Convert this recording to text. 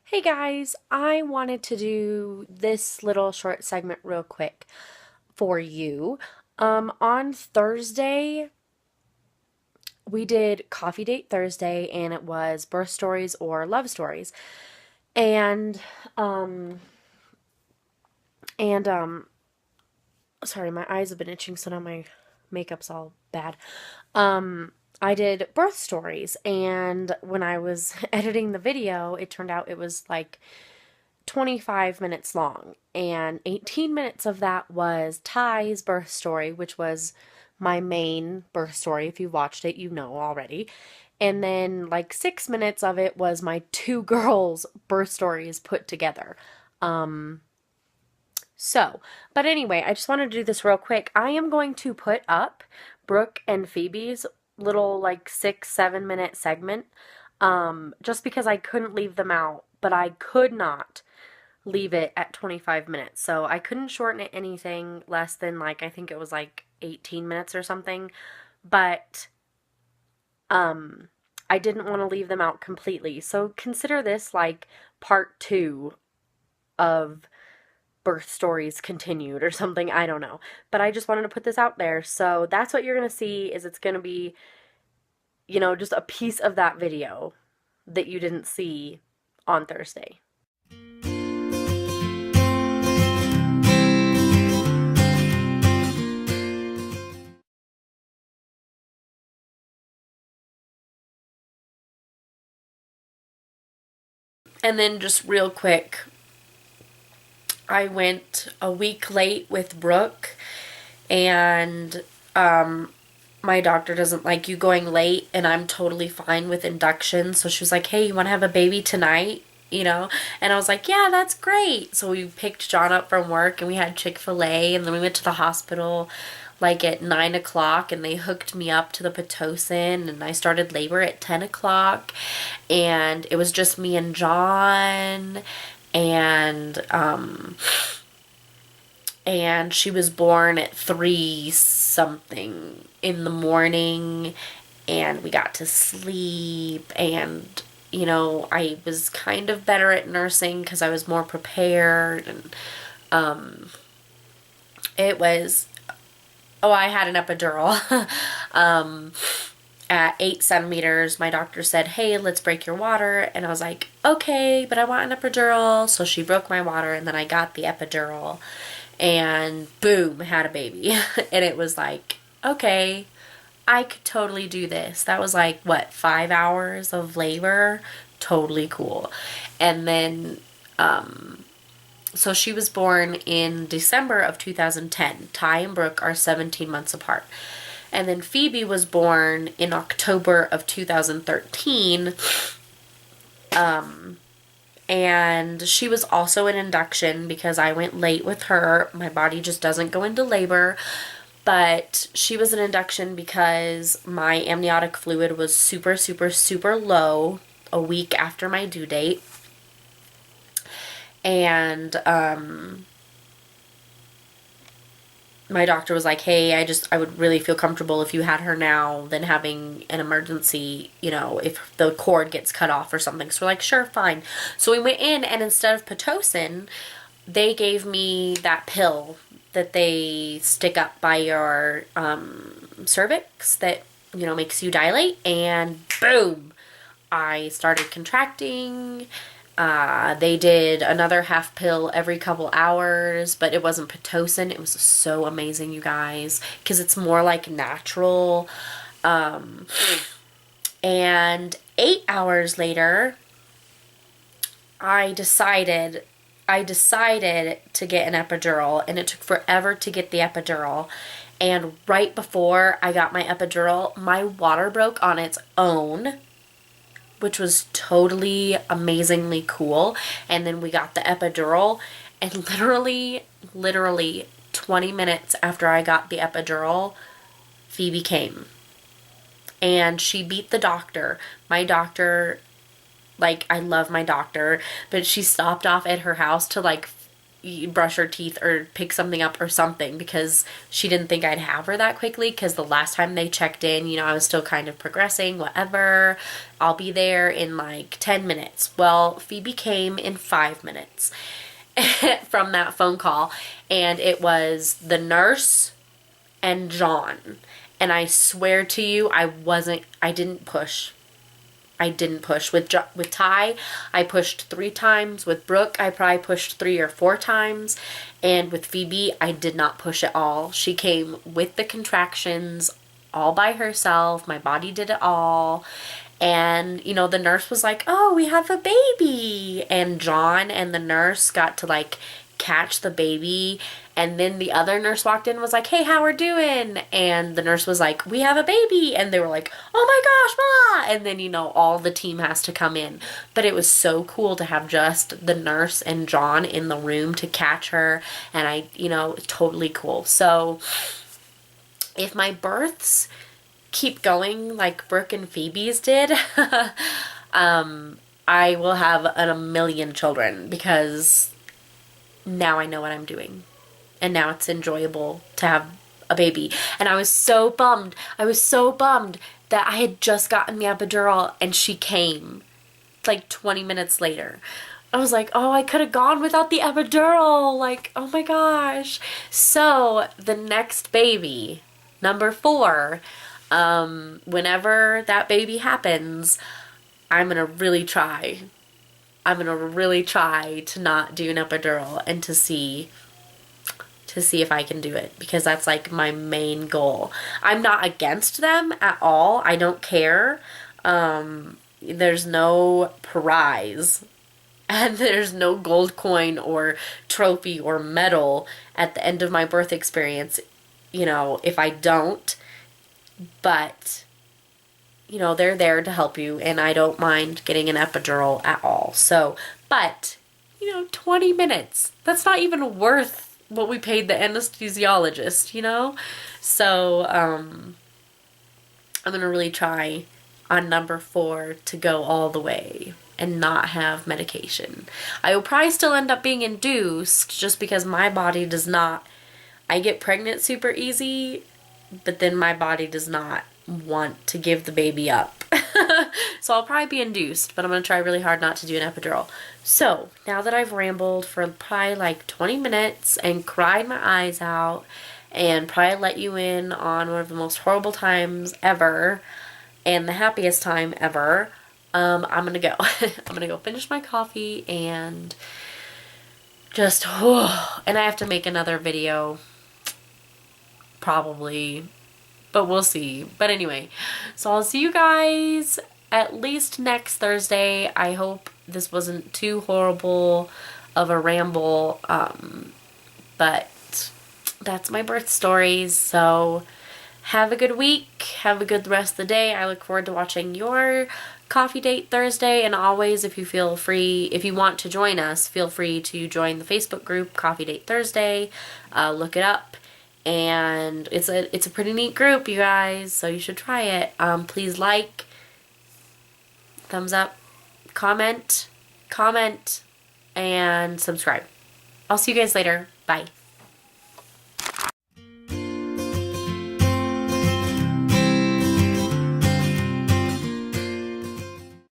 Hey guys, I wanted to do this little short segment real quick for you. On Thursday, we did Coffee Date Thursday, and it was birth stories or love stories. And, um, and, sorry, my eyes have been itching, so now my makeup's all bad. Um, I did birth stories, and when I was editing the video, it turned out it was like 25 minutes long, and 18 minutes of that was Ty's birth story, which was my main birth story. If you watched it, you know already. And then like 6 minutes of it was my two girls' birth stories put together. Um, but anyway, I just wanted to do this real quick. I am going to put up Brooke and Phoebe's little like 6, 7 minute segment, just because I couldn't leave them out, but I could not leave it at 25 minutes. So I couldn't shorten it anything less than like, I think it was like 18 minutes or something. But I didn't want to leave them out completely. So consider this like part 2 of birth stories continued or something. I don't know. But I just wanted to put this out there. So that's what you're going to see, is it's going to be, just a piece of that video that you didn't see on Thursday. And then just real quick, I went a week late with Brooke, and my doctor doesn't like you going late, and I'm totally fine with induction. So she was like, hey, you want to have a baby tonight? And I was like, yeah, that's great. So we picked John up from work, and we had Chick-fil-A, and then we went to the hospital like at 9 o'clock, and they hooked me up to the Pitocin, and I started labor at 10 o'clock, and it was just me and John, and she was born at 3 something in the morning, and we got to sleep, and I was kind of better at nursing because I was more prepared, and it was, oh, I had an epidural. At 8 centimeters, my doctor said, hey, let's break your water. And I was like, okay, but I want an epidural. So she broke my water, and then I got the epidural. And boom, had a baby. And it was like, okay, I could totally do this. That was like, what, 5 hours of labor? Totally cool. And then, so she was born in December of 2010. Ty and Brooke are 17 months apart. And then Phoebe was born in October of 2013. And she was also an induction because I went late with her. My body just doesn't go into labor. But she was an induction because my amniotic fluid was super, super, super low a week after my due date. And my doctor was like, hey, I would really feel comfortable if you had her now than having an emergency, if the cord gets cut off or something. So we're like, sure, fine. So we went in, and instead of Pitocin, they gave me that pill that they stick up by your cervix that, makes you dilate. And boom, I started contracting. They did another half pill every couple hours, but it wasn't Pitocin. It was so amazing, you guys, because it's more like natural. And 8 hours later, I decided to get an epidural, and it took forever to get the epidural. And right before I got my epidural, my water broke on its own, which was totally amazingly cool. And then we got the epidural, and literally 20 minutes after I got the epidural, Phoebe came. And she beat the doctor. My doctor, like, I love my doctor, but she stopped off at her house to, like, brush her teeth or pick something up or something, because she didn't think I'd have her that quickly, because the last time they checked in, you know, I was still kind of progressing, whatever. I'll be there in like 10 minutes. Well, Phoebe came in 5 minutes from that phone call, and it was the nurse and John. And I swear to you, I didn't push. I didn't push. With Ty, I pushed 3 times. With Brooke, I probably pushed 3 or 4 times. And with Phoebe, I did not push at all. She came with the contractions all by herself. My body did it all. And, you know, the nurse was like, oh, we have a baby. And John and the nurse got to, like, catch the baby. And then the other nurse walked in and was like, hey, how we're doing? And the nurse was like, we have a baby. And they were like, oh my gosh, ma. And then, you know, all the team has to come in. But it was so cool to have just the nurse and John in the room to catch her. And I, you know, totally cool. So if my births keep going like Brooke and Phoebe's did, I will have a million children, because now I know what I'm doing. And now it's enjoyable to have a baby. And I was so bummed. I was so bummed that I had just gotten the epidural and she came like 20 minutes later. I was like, oh, I could have gone without the epidural. Like, oh my gosh. So the next baby, number 4, whenever that baby happens, I'm going to really try. I'm going to really try to not do an epidural and to see if I can do it, because that's like my main goal. I'm not against them at all. I don't care. There's no prize and there's no gold coin or trophy or medal at the end of my birth experience, you know, if I don't. But, you know, they're there to help you, and I don't mind getting an epidural at all. So, but, you know, 20 minutes. That's not even worth what we paid the anesthesiologist, you know? So, I'm going to really try on number 4 to go all the way and not have medication. I will probably still end up being induced, just because my body does not, I get pregnant super easy, but then my body does not want to give the baby up. So I'll probably be induced, but I'm going to try really hard not to do an epidural. So now that I've rambled for probably like 20 minutes and cried my eyes out and probably let you in on one of the most horrible times ever and the happiest time ever, I'm going to go. I'm going to go finish my coffee and just, and I have to make another video probably, but we'll see. But anyway, so I'll see you guys at least next Thursday. I hope this wasn't too horrible of a ramble, but that's my birth stories. So have a good week. Have a good rest of the day. I look forward to watching your coffee date Thursday. And always, if you feel free, if you want to join us, feel free to join the Facebook group Coffee Date Thursday. Look it up. And it's a pretty neat group, you guys, so you should try it. Please like, thumbs up, comment, and subscribe. I'll see you guys later. Bye.